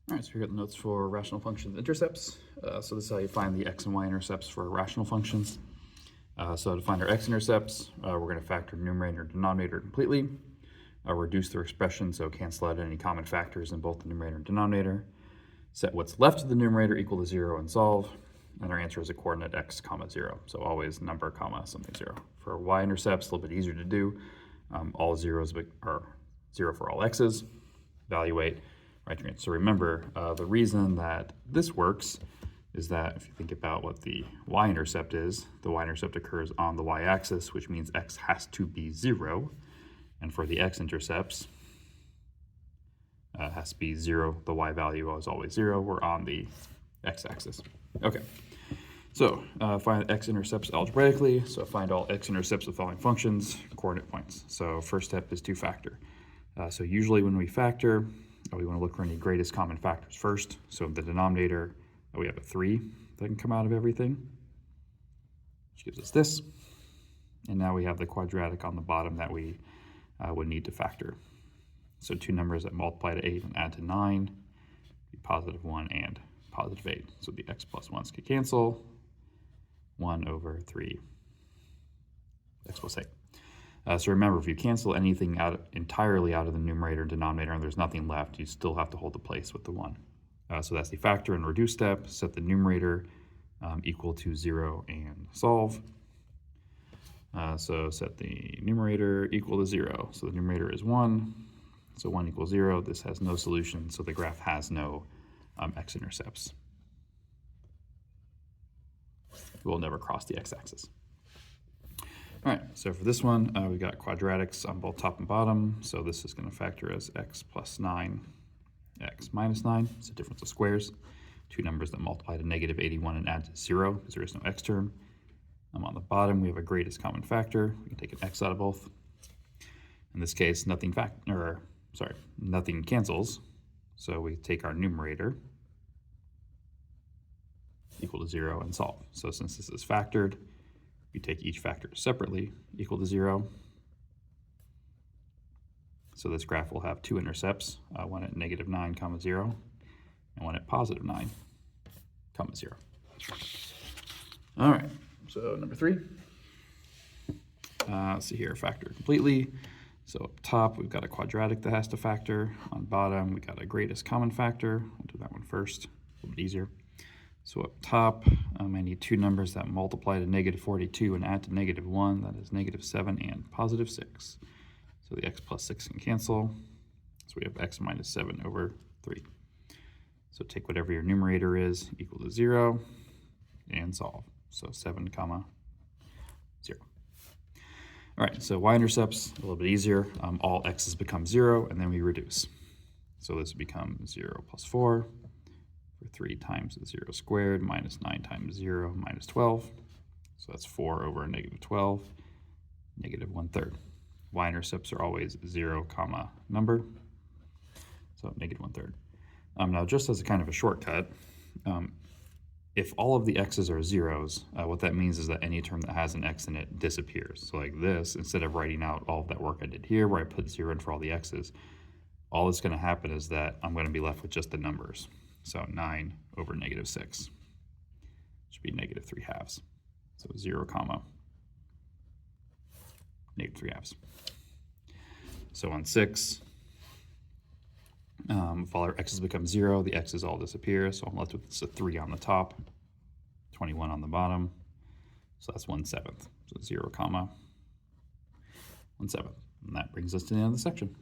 All right, so here are the notes for rational functions intercepts. So this is how you find the x and y intercepts for rational functions. So to find our x-intercepts, we're going to factor numerator and denominator completely, reduce their expression, so cancel out any common factors in both the numerator and denominator, set what's left of the numerator equal to 0 and solve, and our answer is a coordinate x comma 0, so always number comma something 0. For y-intercepts, a little bit easier to do. All zeros are 0 for all x's. Evaluate. Right, so remember, the reason that this works is that if you think about what the y-intercept is, the y-intercept occurs on the y-axis, which means x has to be 0. And for the x-intercepts, has to be 0. The y value is always 0. We're on the x-axis. Okay, so find x-intercepts algebraically. So find all x-intercepts of the following functions, coordinate points. So first step is to factor. So usually when we factor, we want to look for any greatest common factors first. So in the denominator, we have a 3 that can come out of everything, which gives us this. And now we have the quadratic on the bottom that we would need to factor. So two numbers that multiply to 8 and add to 9, be positive 1 and positive 8. So the x plus 1s could cancel. 1 over 3 x plus 8. So remember, if you cancel anything entirely out of the numerator and denominator and there's nothing left, you still have to hold the place with the 1. So that's the factor and reduce step. Set the numerator equal to 0 and solve. So set the numerator equal to 0. So the numerator is 1. So 1 equals 0. This has no solution, so the graph has no x-intercepts. It will never cross the x-axis. All right, so for this one, we've got quadratics on both top and bottom. So this is going to factor as x plus 9, x minus 9. It's a difference of squares. Two numbers that multiply to negative 81 and add to 0 because there is no x term. On the bottom, we have a greatest common factor. We can take an x out of both. In this case, nothing cancels. So we take our numerator equal to 0 and solve. So since this is factored, we take each factor separately equal to 0. So this graph will have two intercepts, one at negative 9, comma 0, and one at positive 9, comma 0. All right, so number 3. Let's see here, factor completely. So up top, we've got a quadratic that has to factor. On bottom, we got a greatest common factor. We'll do that one first, a little bit easier. So up top, I need two numbers that multiply to negative 42 and add to negative 1. That is negative 7 and positive 6. So the x plus 6 can cancel. So we have x minus 7 over 3. So take whatever your numerator is, equal to 0, and solve. So 7 comma 0. All right, so y-intercepts, a little bit easier. All x's become 0, and then we reduce. So this becomes 0 plus 4. For 3 times 0 squared minus 9 times 0 minus 12. So that's 4 over negative 12, negative 1/3. Y-intercepts are always 0 comma number, so negative 1/3. Now just as a kind of a shortcut, if all of the x's are zeros, what that means is that any term that has an x in it disappears. So like this, instead of writing out all of that work I did here where I put 0 in for all the x's, all that's going to happen is that I'm going to be left with just the numbers. So 9 over negative 6 should be negative 3/2. So 0 comma negative 3/2. So on 6, if all our x's become 0, the x's all disappear. So I'm left with just a 3 on the top, 21 on the bottom. So that's 1/7. So 0 comma 1/7. And that brings us to the end of the section.